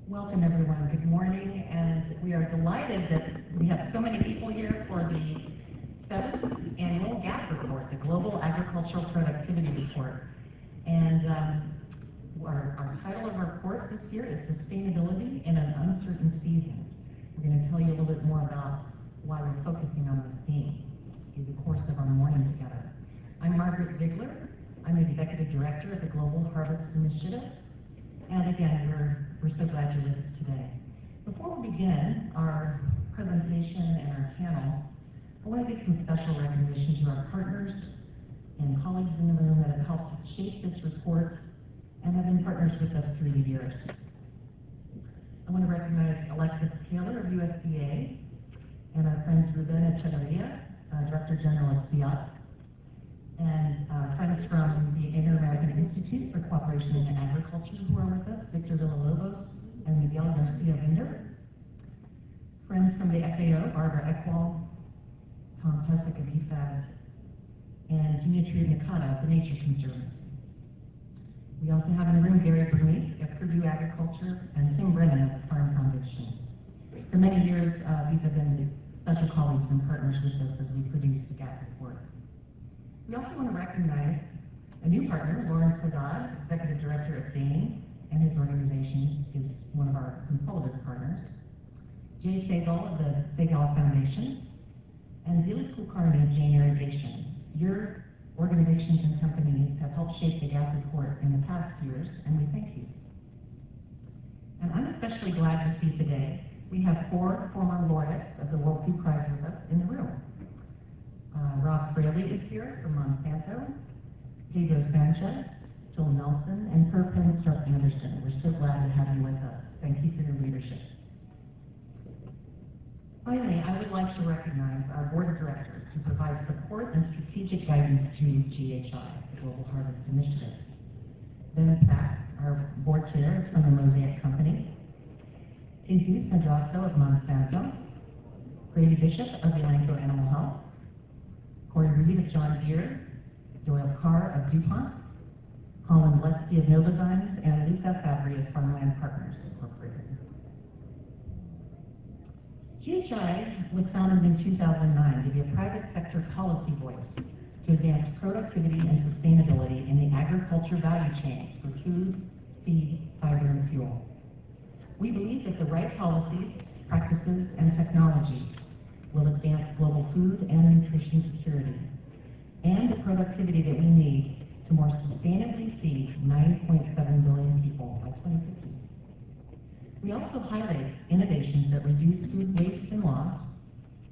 Welcome everyone, good morning, and we are delighted that we have so many people here for the 7th annual GAP Report, the Global Agricultural Productivity Report. And our title of our report this year is Sustainability in an Uncertain Season. We're going to tell you a little bit more about why we're focusing on this theme through the course of our morning together. I'm Margaret Ziegler. I'm Executive Director of the Global Harvest Initiative. And again, we're so glad you're with us today. Before we begin our presentation and our panel, I want to give some special recognition to our partners and colleagues in the room that have helped shape this report and have been partners with us through the years. I want to recognize Alexis Taylor of USDA and our friends Ruben Echeverria, Director General of SIAT, and friends from the Inter-American Institute for Cooperation in Agriculture who are with us, Victor Villalobos and Miguel Garcia-Vinder. Friends from the FAO, Barbara Eckwall, Tom Pesek of EFAD, and Dimitri Mikata of the Nature Conservancy. We also have in the room Gary Bernice of Purdue Agriculture and Tim Brennan of the Farm Foundation. For many years, these have been special colleagues and partners with us as we produce the GAP report. We also want to recognize a new partner, Lawrence Haddad, Executive Director of DANE, and his organization is one of our consultative partners. Jay Segal of the Segal Foundation, and Zilis Kulkarni of Jane Irrigation. Your organizations and companies have helped shape the GAP report in the past years, and we thank you. And I'm especially glad to see today we have 4 former laureates of the World Food Prize with us in the room. Rob Fraley is here from Monsanto, Pedro Sanchez, Phil Nelson, and Perpin Stark-Anderson. We're so glad to have you with us. Thank you for your leadership. Finally, I would like to recognize our board of directors who provide support and strategic guidance to GHI, the Global Harvest Initiative. Ben Sack, our board chair, is from the Mosaic Company. Jesus Madrasso of Monsanto, Grady Bishop of Elanco Animal Health, Corey Reed of John Deere, Doyle Carr of DuPont, Colin Lesky of Novozymes, and Lisa Fabry of Farmland Partners Incorporated. GHI was founded in 2009 to be a private sector policy voice to advance productivity and sustainability in the agriculture value chain for food, feed, fiber, and fuel. We believe that the right policies, practices, and technologies will advance global food and nutrition security and the productivity that we need to more sustainably feed 9.7 billion people by 2050. We also highlight innovations that reduce food waste and loss,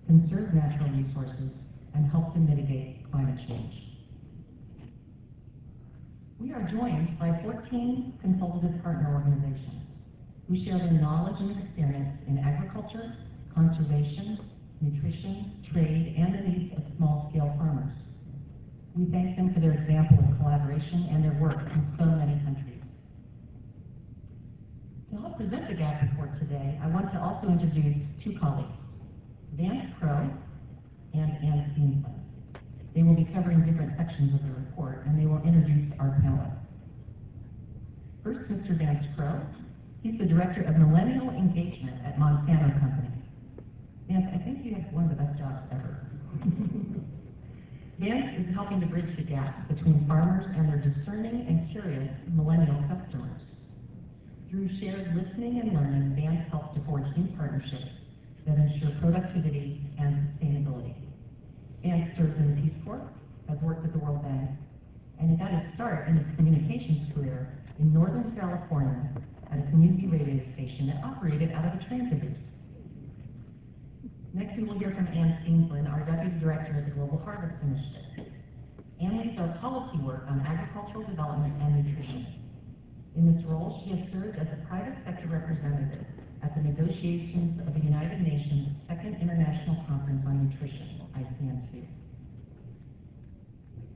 conserve natural resources, and help to mitigate climate change. We are joined by 14 consultative partner organizations who share their knowledge and experience in agriculture, conservation, nutrition, trade, and the needs of small-scale farmers. We thank them for their example of collaboration and their work in so many countries. To help present the GAP report today, I want to also introduce 2 colleagues, Vance Crowe and Ann Steenson. They will be covering different sections of the report, and they will introduce our panelists. First, Mr. Vance Crowe. He's the Director of Millennial Engagement at Monsanto Company. Vance, I think you have one of the best jobs ever. Vance is helping to bridge the gap between farmers and their discerning and curious millennial customers. Through shared listening and learning, Vance helps to forge new partnerships that ensure productivity and sustainability. Vance serves in the Peace Corps has worked at the World Bank, and he got his start in his communications career in Northern California at a community radio station that operated out of a train caboose. Next, we will hear from Ann Steensland, our Deputy Director of the Global Harvest Initiative. Ann leads our policy work on agricultural development and nutrition. In this role, she has served as a private sector representative at the negotiations of the United Nations Second International Conference on Nutrition, ICN2.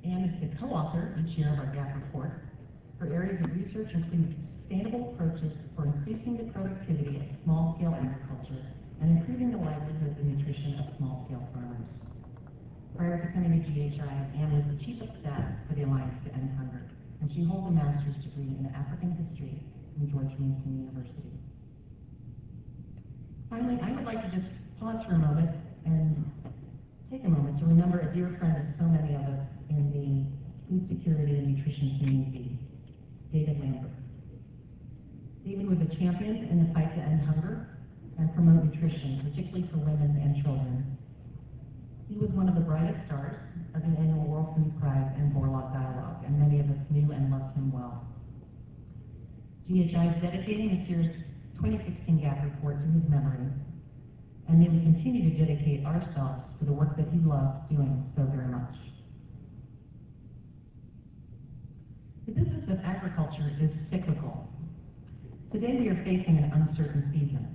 Ann is the co-author each year of our GAP report. Her areas of research include sustainable approaches for increasing the productivity of small-scale agriculture and improving the livelihood and nutrition of small-scale farmers. Prior to coming to GHI, Ann was the Chief of Staff for the Alliance to End Hunger, and she holds a master's degree in African history from George Mason University. Finally, I would like to just pause for a moment and take a moment to remember a dear friend of so many of us in the food security and nutrition community, David Lambert. David was a champion in the fight to end hunger and promote nutrition, particularly for women and children. He was one of the brightest stars of the annual World Food Prize and Borlaug Dialogue, and many of us knew and loved him well. GHI is dedicating this year's 2016 GAP report to his memory, and may we continue to dedicate ourselves to the work that he loved doing so very much. The business of agriculture is cyclical. Today we are facing an uncertain season.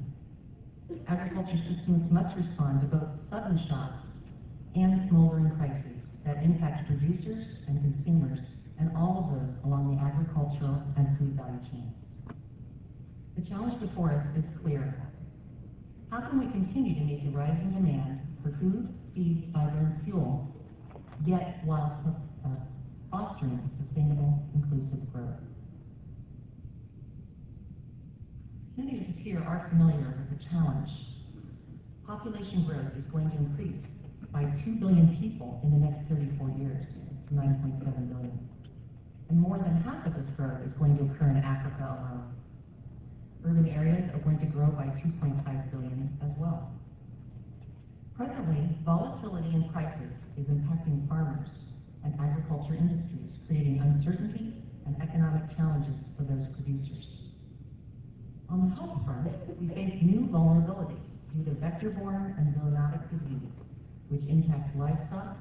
Agriculture systems must respond to both sudden shocks and smoldering crises that impact producers and consumers and all of those along the agricultural and food value chain. The challenge before us is clear. How can we continue to meet the rising demand for food, feed, fiber, and fuel, yet while fostering sustainable, inclusive growth? Many of us here are familiar with the challenge. Population growth is going to increase by 2 billion people in the next 34 years to 9.7 billion. And more than half of this growth is going to occur in Africa alone. Urban areas are going to grow by 2.5 billion as well. Presently, volatility in prices is impacting farmers and agriculture industries, creating uncertainty and economic challenges for those producers. On the health front, we face new vulnerabilities due to vector-borne and zoonotic disease, which impacts livestock,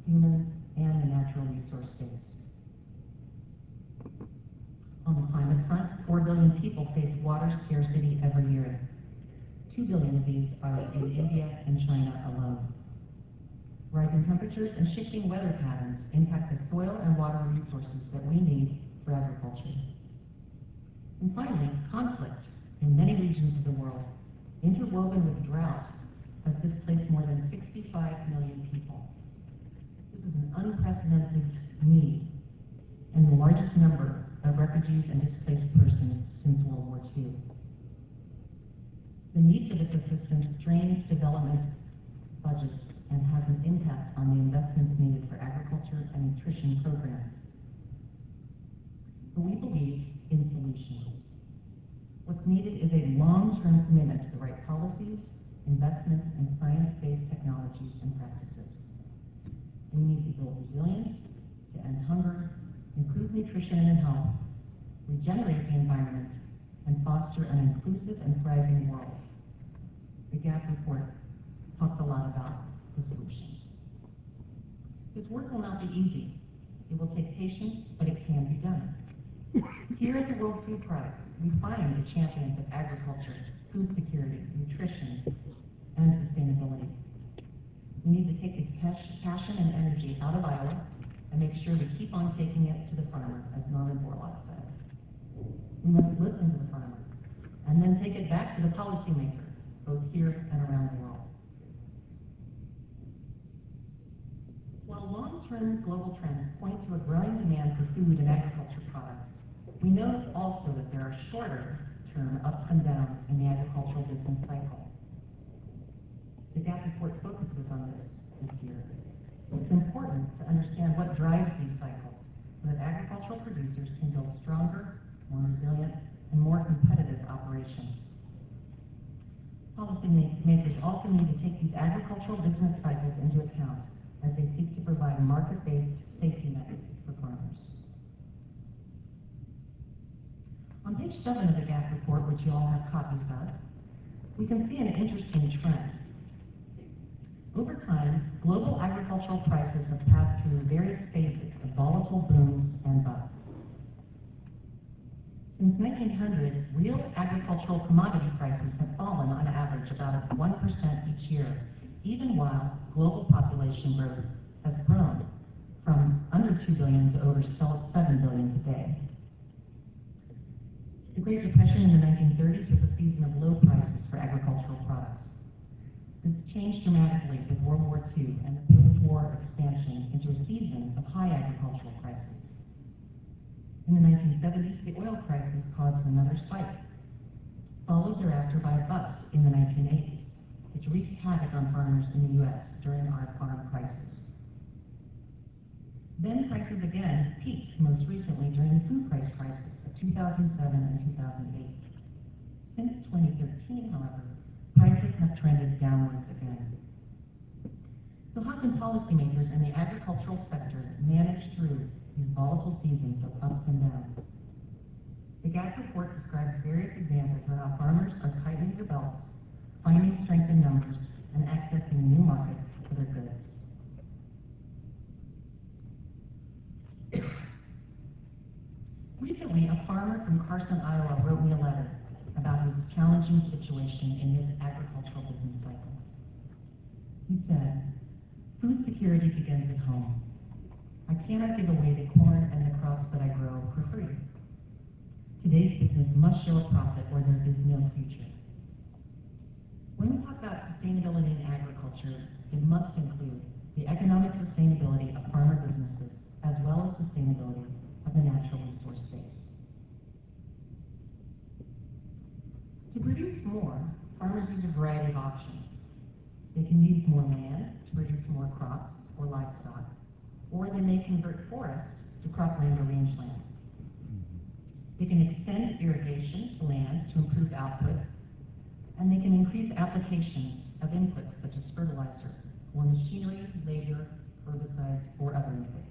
humans, and the natural resource space. On the climate front, 4 billion people face water scarcity every year. 2 billion of these are in India and China alone. Rising temperatures and shifting weather patterns impact the soil and water resources that we need for agriculture. And finally, conflict in many regions of the world, interwoven with drought, has displaced more than 65 million people. This is an unprecedented need and the largest number of refugees and displaced persons since World War II. The need for this assistance strains development budgets and has an impact on the investments needed for agriculture and nutrition programs. But we believe in solutions. What's needed is a long-term commitment to the right policies, investments in science-based technologies and practices. We need to build resilience, to end hunger, improve nutrition and health, regenerate the environment, and foster an inclusive and thriving world. The GAP report talks a lot about the solutions. This work will not be easy. It will take patience, but it can be done. Here at the World Food Prize, we find the champions of agriculture, food security, nutrition, and sustainability. We need to take this passion and energy out of Iowa and make sure we keep on taking it to the farmer, as Norman Borlaug said. We must listen to the farmer and then take it back to the policymaker, both here and around the world. While long-term global trends point to a growing demand for food and agriculture products, we know also that there are shorter-term ups and downs in the agricultural business cycle. The GAP report focuses on this year. It's important to understand what drives these cycles so that agricultural producers can build stronger, more resilient, and more competitive operations. Policymakers also need to take these agricultural business cycles into account as they seek to provide a market-based safety net for farmers. On page 7 of the GAP report, which you all have copies of, we can see an interesting trend. Over time, global agricultural prices have passed through various phases of volatile booms and busts. Since 1900, real agricultural commodity prices have fallen on average about 1% each year, even while global population growth has grown from under 2 billion to over 7 billion today. The Great Depression in the 1930s was a season of low prices for agricultural products. This changed dramatically with World War II and the post-war expansion into a season of high agricultural prices. In the 1970s, the oil crisis caused another spike, followed thereafter by a bust in the 1980s, which wreaked havoc on farmers in the U.S. during our farm crisis. Then prices again peaked most recently during the food price crisis of 2007 and 2008. Since 2013, however, prices have trended downwards again. So how can policymakers in the agricultural sector manage through these volatile seasons of ups and downs? The GAP report describes various examples of how farmers are tightening their belts, finding strength in numbers, and accessing new markets for their goods. Recently, a farmer from Carson, Iowa wrote me a letter about his challenging situation in his agricultural business cycle. He said, "Food security begins at home. I cannot give away the corn and the crops that I grow for free. Today's business must show a profit or there is no future." When we talk about sustainability in agriculture, it must include the economic sustainability of farmer businesses as well as sustainability of the natural resource base. To produce more, farmers use a variety of options. They can use more land to produce more crops or livestock, or they may convert forests to cropland or rangeland. They can extend irrigation to land to improve output, and they can increase applications of inputs such as fertilizer, or machinery, labor, herbicides, or other inputs.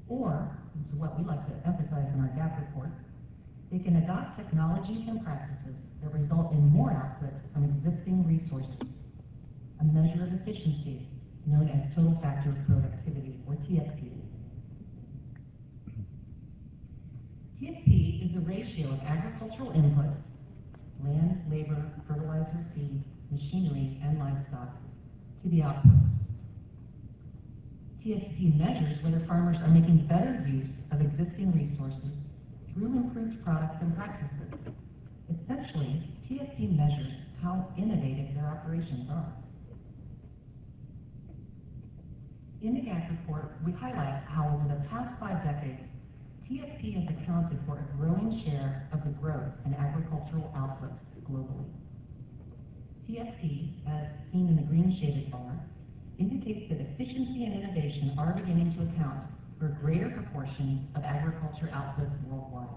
Or, this is what we like to emphasize in our GAP report, they can adopt technologies and practices that result in more output from existing resources, a measure of efficiency known as total factor of productivity, or TFP. TFP is the ratio of agricultural inputs, land, labor, fertilizer, seed, machinery, and livestock, to the output. TFP measures whether farmers are making better use of existing resources through improved products and practices. Essentially, TFP measures how innovative their operations are. In the GAP report, we highlight how over the past 5 decades, TFP has accounted for a growing share of the growth in agricultural output globally. TFP, as seen in the green shaded bar, indicates that efficiency and innovation are beginning to account for a greater proportion of agriculture output worldwide.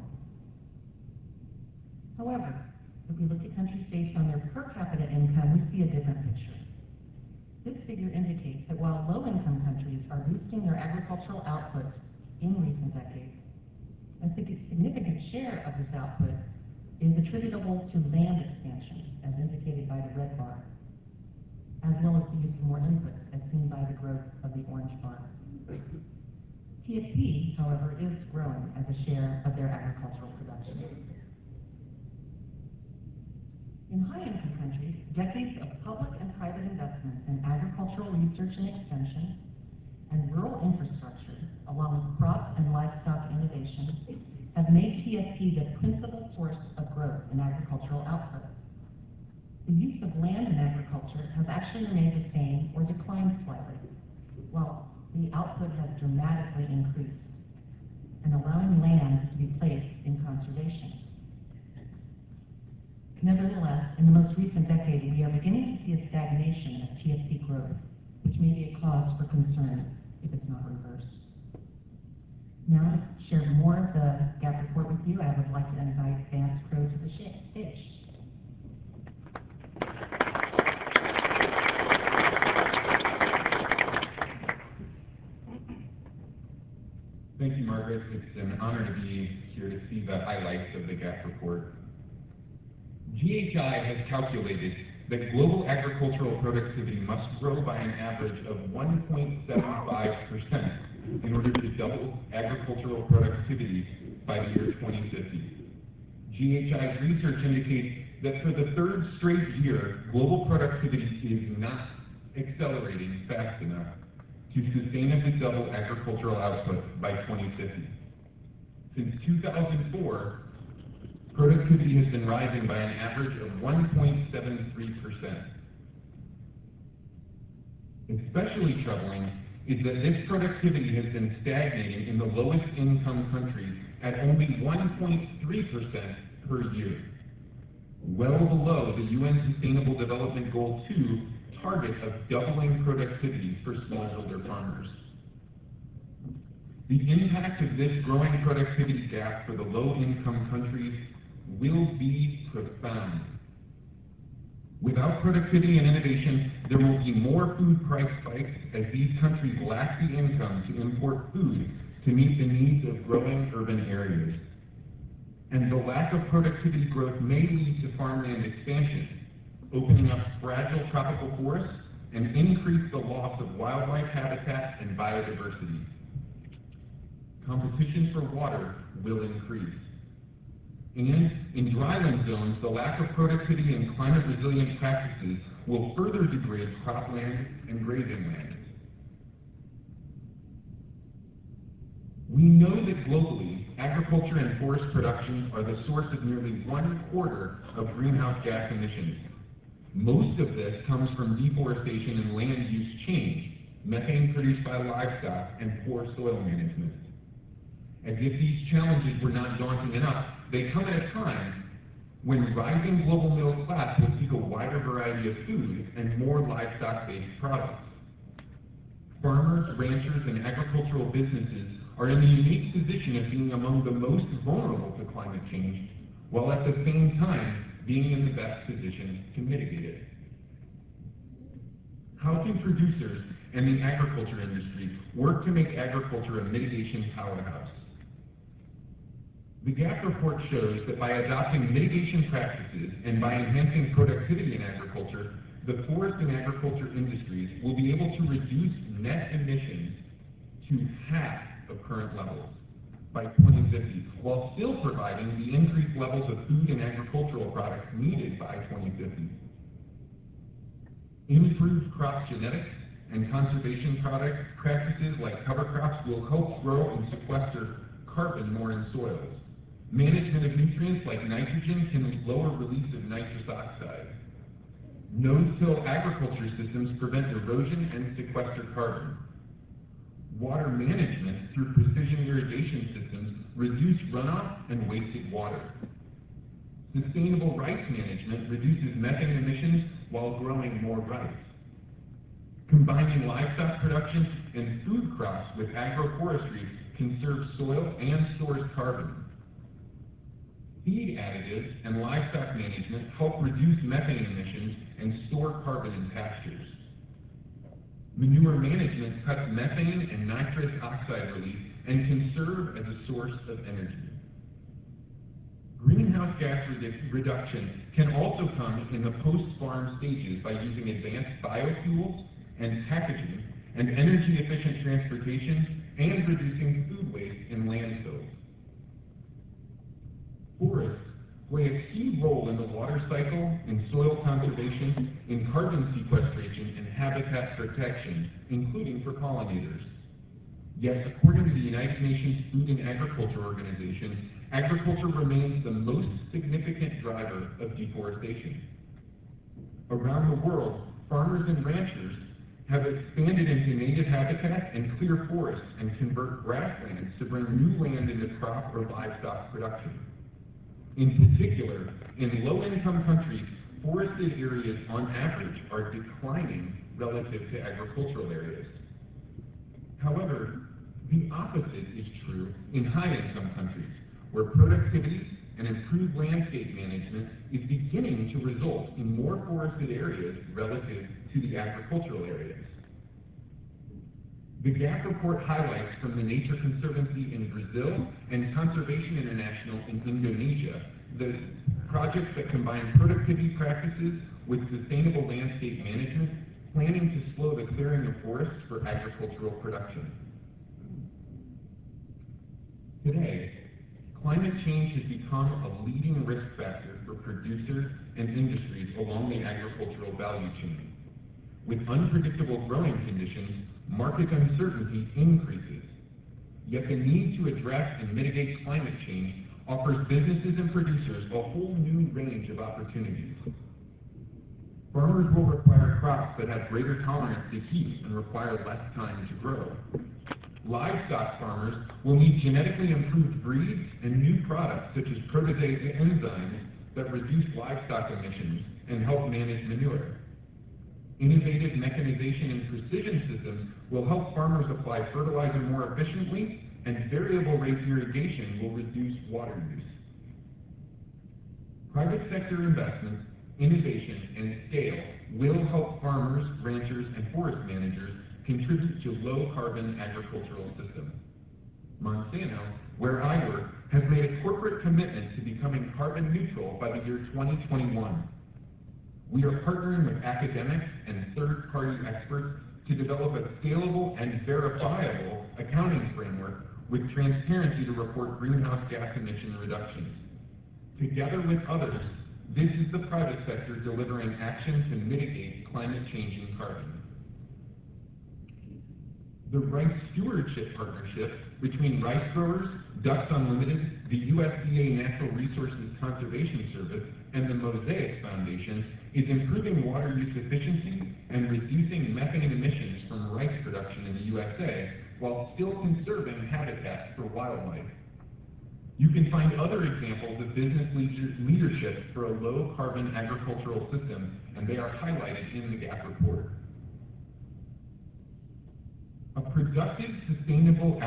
However, if we look at countries based on their per capita income, we see a different picture. This figure indicates that while low-income countries are boosting their agricultural output in recent decades, a significant share of this output is attributable to land expansion, as indicated by the red bar, as well as the use of more inputs, as seen by the growth of the orange bar. TFP, however, is growing as a share of their agricultural production. In high-income countries, decades of public and private investments in agricultural research and extension and rural infrastructure, along with crop and livestock innovation, have made TFP the principal source of growth in agricultural output. The use of land in agriculture has actually remained the same or declined slightly, while the output has dramatically increased, and allowing land to be placed in conservation. Nevertheless, in the most recent decade, we are beginning to see a stagnation of TFP growth, which may be a cause for concern if it's not reversed. Now, to share more of the GAP report with you, I would like to invite Vance Crowe to the stage. Thank you, Margaret. It's an honor to be here to see the highlights of the GAP report. GHI has calculated that global agricultural productivity must grow by an average of 1.75% in order to double agricultural productivity by the year 2050. GHI's research indicates that for the third straight year, global productivity is not accelerating fast enough to sustainably double agricultural output by 2050. Since 2004, productivity has been rising by an average of 1.73%. Especially troubling is that this productivity has been stagnating in the lowest income countries at only 1.3% per year, well below the UN Sustainable Development Goal 2 target of doubling productivity for smallholder farmers. The impact of this growing productivity gap for the low-income countries will be profound. Without productivity and innovation, there will be more food price spikes as these countries lack the income to import food to meet the needs of growing urban areas. And the lack of productivity growth may lead to farmland expansion, opening up fragile tropical forests and increase the loss of wildlife habitat and biodiversity. Competition for water will increase. And in dryland zones, the lack of productivity and climate-resilient practices will further degrade cropland and grazing land. We know that globally, agriculture and forest production are the source of nearly 1/4 of greenhouse gas emissions. Most of this comes from deforestation and land use change, methane produced by livestock, and poor soil management. As if these challenges were not daunting enough, they come at a time when rising global middle class will seek a wider variety of food and more livestock-based products. Farmers, ranchers, and agricultural businesses are in the unique position of being among the most vulnerable to climate change, while at the same time being in the best position to mitigate it. How can producers and the agriculture industry work to make agriculture a mitigation powerhouse? The GAP report shows that by adopting mitigation practices and by enhancing productivity in agriculture, the forest and agriculture industries will be able to reduce net emissions to half of current levels by 2050, while still providing the increased levels of food and agricultural products needed by 2050. Improved crop genetics and conservation practices like cover crops will help grow and sequester carbon more in soils. Management of nutrients like nitrogen can lower release of nitrous oxide. No-till agriculture systems prevent erosion and sequester carbon. Water management through precision irrigation systems reduce runoff and wasted water. Sustainable rice management reduces methane emissions while growing more rice. Combining livestock production and food crops with agroforestry conserves soil and stores carbon. Feed additives and livestock management help reduce methane emissions and store carbon in pastures. Manure management cuts methane and nitrous oxide release and can serve as a source of energy. Greenhouse gas reduction can also come in the post-farm stages by using advanced biofuels and packaging and energy-efficient transportation and reducing food waste in landfills. Forests play a key role in the water cycle, in soil conservation, in carbon sequestration, and habitat protection, including for pollinators. Yet, according to the United Nations Food and Agriculture Organization, agriculture remains the most significant driver of deforestation. Around the world, farmers and ranchers have expanded into native habitat and clear forests and convert grasslands to bring new land into crop or livestock production. In particular, in low-income countries, forested areas on average are declining relative to agricultural areas. However, the opposite is true in high-income countries, where productivity and improved landscape management is beginning to result in more forested areas relative to the agricultural areas. The GAP report highlights from the Nature Conservancy in Brazil and Conservation International in Indonesia the projects that combine productivity practices with sustainable landscape management, planning to slow the clearing of forests for agricultural production. Today, climate change has become a leading risk factor for producers and industries along the agricultural value chain. With unpredictable growing conditions, market uncertainty increases. Yet the need to address and mitigate climate change offers businesses and producers a whole new range of opportunities. Farmers will require crops that have greater tolerance to heat and require less time to grow. Livestock farmers will need genetically improved breeds and new products such as protease enzymes that reduce livestock emissions and help manage manure. Innovative mechanization and precision systems will help farmers apply fertilizer more efficiently, and variable rate irrigation will reduce water use. Private sector investments, innovation, and scale will help farmers, ranchers, and forest managers contribute to low-carbon agricultural systems. Monsanto, where I work, has made a corporate commitment to becoming carbon neutral by the year 2021. We are partnering with academics and third-party experts to develop a scalable and verifiable accounting framework with transparency to report greenhouse gas emission reductions. Together with others, this is the private sector delivering action to mitigate climate-changing carbon. The Rice Stewardship Partnership between rice growers, Ducks Unlimited, the USDA Natural Resources Conservation Service, and the Mosaic Foundation is improving water use efficiency and reducing methane emissions from rice production in the USA while still conserving habitats for wildlife. You can find other examples of business leadership for a low-carbon agricultural system, and they are highlighted in the GAP report. A productive, sustainable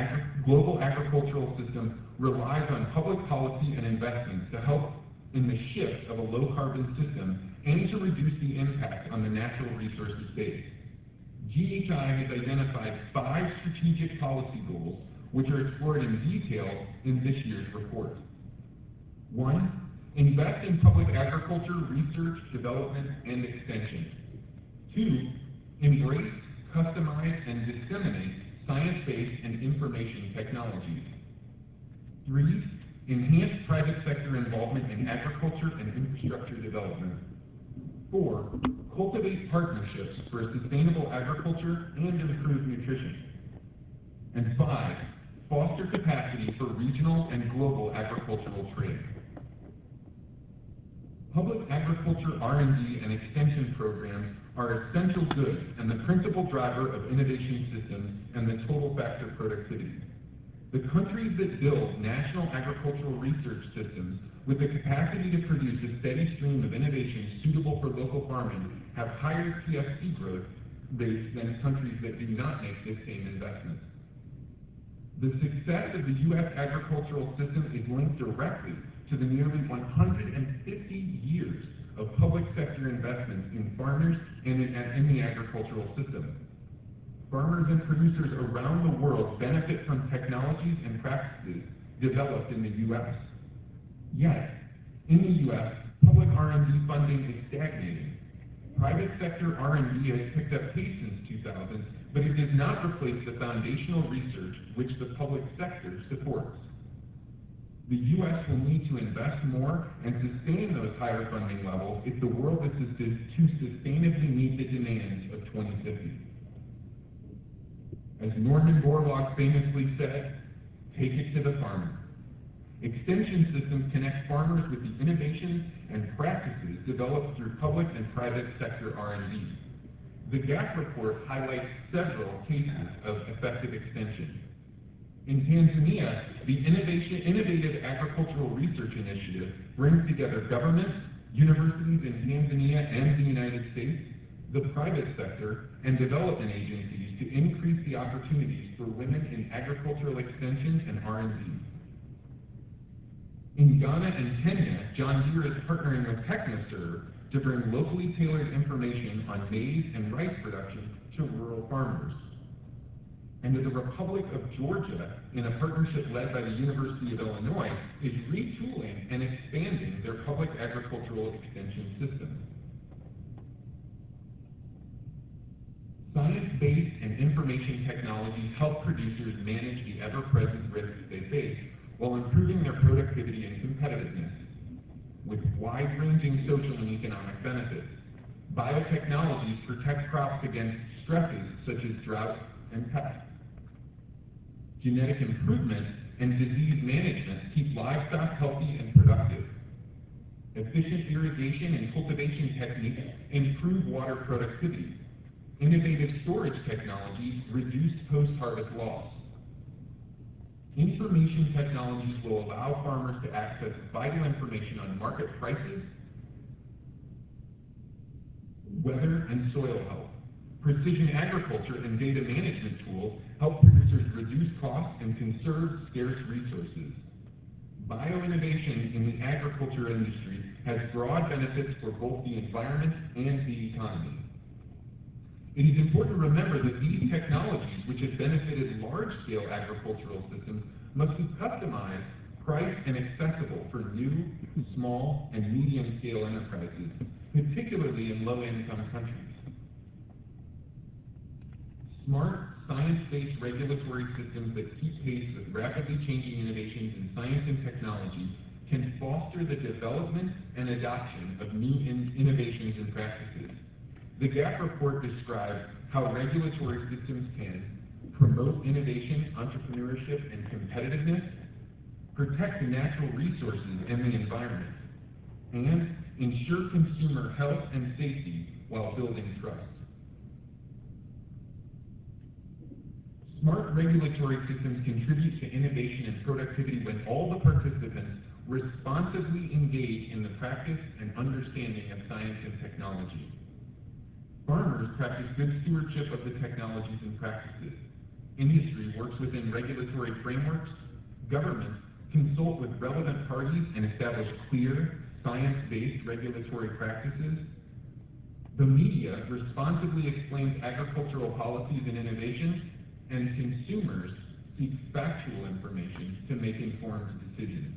global agricultural system relies on public policy and investments to help in the shift of a low-carbon system and to reduce the impact on the natural resources base. GHI has identified 5 strategic policy goals, which are explored in detail in this year's report. 1. Invest in public agriculture, research, development, and extension. 2. Embrace, customize, and disseminate science-based and information technologies. 3. Enhance private sector involvement in agriculture and infrastructure development. 4. Cultivate partnerships for sustainable agriculture and improved nutrition. And 5. Foster capacity for regional and global agricultural trade. Public agriculture R&D and extension programs are essential goods and the principal driver of innovation systems and the total factor productivity. The countries that build national agricultural research systems with the capacity to produce a steady stream of innovation suitable for local farming have higher PFC growth rates than countries that do not make this same investment. The success of the U.S. agricultural system is linked directly to the nearly 150 years of public sector investments in farmers and in the agricultural system. Farmers and producers around the world benefit from technologies and practices developed in the U.S. Yet, in the U.S., public R&D funding is stagnating. Private sector R&D has picked up pace since 2000, but it does not replace the foundational research which the public sector supports. The U.S. will need to invest more and sustain those higher funding levels if the world is to sustainably meet the demands of 2050. As Norman Borlaug famously said, take it to the farmer. Extension systems connect farmers with the innovations and practices developed through public and private sector R&D. The GAP report highlights several cases of effective extension. In Tanzania, the Innovative Agricultural Research Initiative brings together governments, universities in Tanzania and the United States, the private sector, and development agencies to increase the opportunities for women in agricultural extension and R&D. In Ghana and Kenya, John Deere is partnering with TechnoServe to bring locally tailored information on maize and rice production to rural farmers. And the Republic of Georgia, in a partnership led by the University of Illinois, is retooling and expanding their public agricultural extension system. Science-based and information technologies help producers manage the ever-present risks they face while improving their productivity and competitiveness, with wide-ranging social and economic benefits. Biotechnologies protect crops against stresses such as drought and pests. Genetic improvement and disease management keep livestock healthy and productive. Efficient irrigation and cultivation techniques improve water productivity. Innovative storage technologies reduce post-harvest loss. Information technologies will allow farmers to access vital information on market prices, weather, and soil health. Precision agriculture and data management tools help producers reduce costs and conserve scarce resources. Bioinnovation in the agriculture industry has broad benefits for both the environment and the economy. It is important to remember that these technologies, which have benefited large-scale agricultural systems, must be customized, priced, and accessible for new, small, and medium-scale enterprises, particularly in low-income countries. Smart, science-based regulatory systems that keep pace with rapidly changing innovations in science and technology can foster the development and adoption of new innovations and practices. The GAP report describes how regulatory systems can promote innovation, entrepreneurship, and competitiveness, protect the natural resources and the environment, and ensure consumer health and safety while building trust. Smart regulatory systems contribute to innovation and productivity when all the participants responsibly engage in the practice and understanding of science and technology. Farmers practice good stewardship of the technologies and practices. Industry works within regulatory frameworks. Governments consult with relevant parties and establish clear, science-based regulatory practices. The media responsibly explains agricultural policies and innovations, and consumers seek factual information to make informed decisions.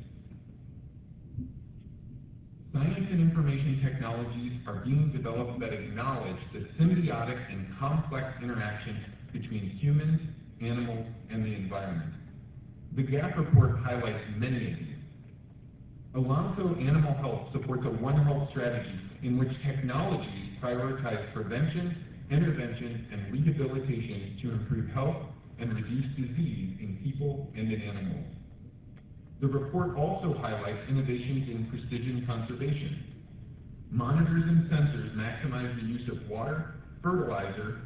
Science and information technologies are being developed that acknowledge the symbiotic and complex interaction between humans, animals, and the environment. The GAP report highlights many of these. Elanco Animal Health supports a One Health strategy in which technologies prioritize prevention, intervention, and rehabilitation to improve health and reduce disease in people and in animals. The report also highlights innovations in precision conservation. Monitors and sensors maximize the use of water, fertilizer,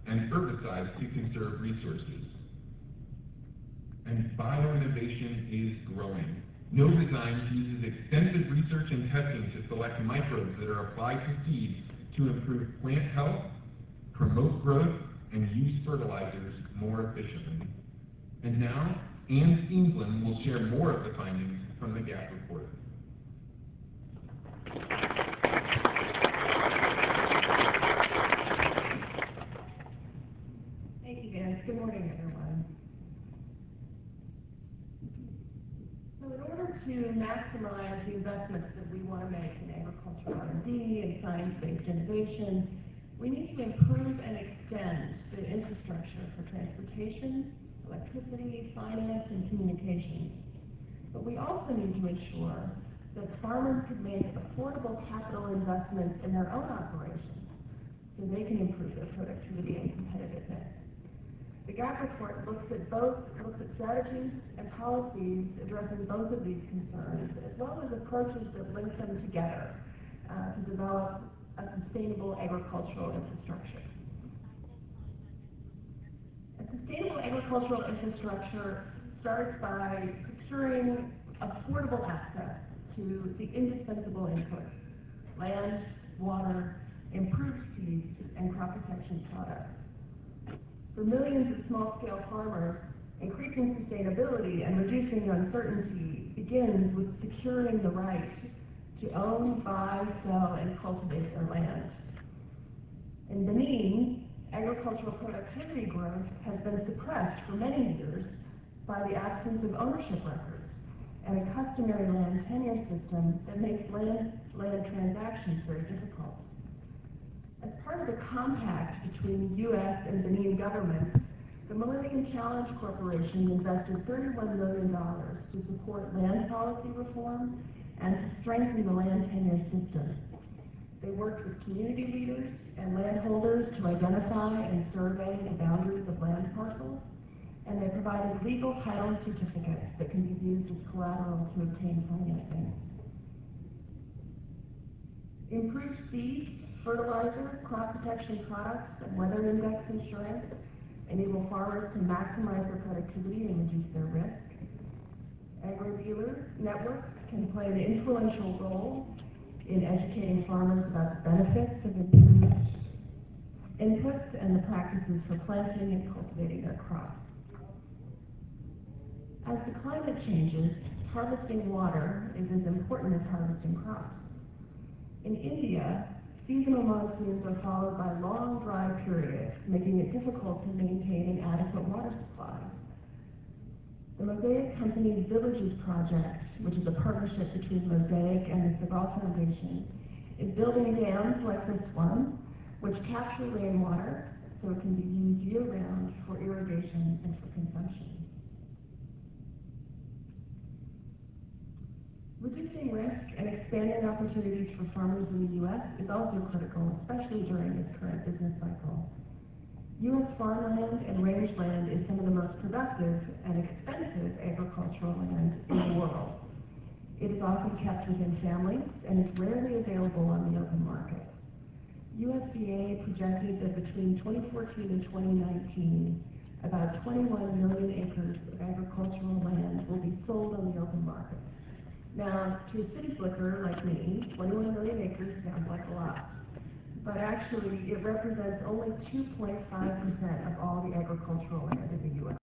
and herbicides to conserve resources. And bioinnovation is growing. Novozymes uses extensive research and testing to select microbes that are applied to seeds to improve plant health, promote growth, and use fertilizers more efficiently. And now, Ann Steensland will share more of the findings from the GAP report. Thank you, Vince. Good morning, everyone. So in order to maximize the investments that we want to make in agricultural R&D and science-based innovation, we need to improve and extend the infrastructure for transportation, electricity, finance, and communications. But we also need to ensure that farmers can make affordable capital investments in their own operations so they can improve their productivity and competitiveness. The GAP report looks at strategies and policies addressing both of these concerns, as well as approaches that link them together to develop a sustainable agricultural infrastructure. A sustainable agricultural infrastructure starts by securing affordable access to the indispensable inputs: land, water, improved seeds, and crop protection products. For millions of small-scale farmers, increasing sustainability and reducing uncertainty begins with securing the right to own, buy, sell, and cultivate their land. In Benin, Agricultural productivity growth has been suppressed for many years by the absence of ownership records and a customary land tenure system that makes land transactions very difficult. As part of a compact between the U.S. and Benin governments, the Millennium Challenge Corporation invested $31 million to support land policy reform and to strengthen the land tenure system. They worked with community leaders and landholders to identify and survey the boundaries of land parcels, and they provided legal title certificates that can be used as collateral to obtain financing. Improved seed, fertilizer, crop protection products, and weather index insurance enable farmers to maximize their productivity and reduce their risk. Agro-dealer networks can play an influential role in educating farmers about the benefits of improved inputs and the practices for planting and cultivating their crops. As the climate changes, harvesting water is as important as harvesting crops. In India, seasonal monsoons are followed by long dry periods, making it difficult to maintain an adequate water supply. The Mosaic Company's Villages Project, which is a partnership between Mosaic and the Segal Foundation, is building dams like this one, which capture rainwater so it can be used year-round for irrigation and for consumption. Reducing risk and expanding opportunities for farmers in the U.S. is also critical, especially during this current business cycle. U.S. farmland and rangeland is some of the most productive and expensive agricultural land in the world. It is often kept within families and is rarely available on the open market. USDA projected that between 2014 and 2019, about 21 million acres of agricultural land will be sold on the open market. Now, to a city slicker like me, 21 million acres sounds like a lot. But actually, it represents only 2.5% of all the agricultural land in the U.S.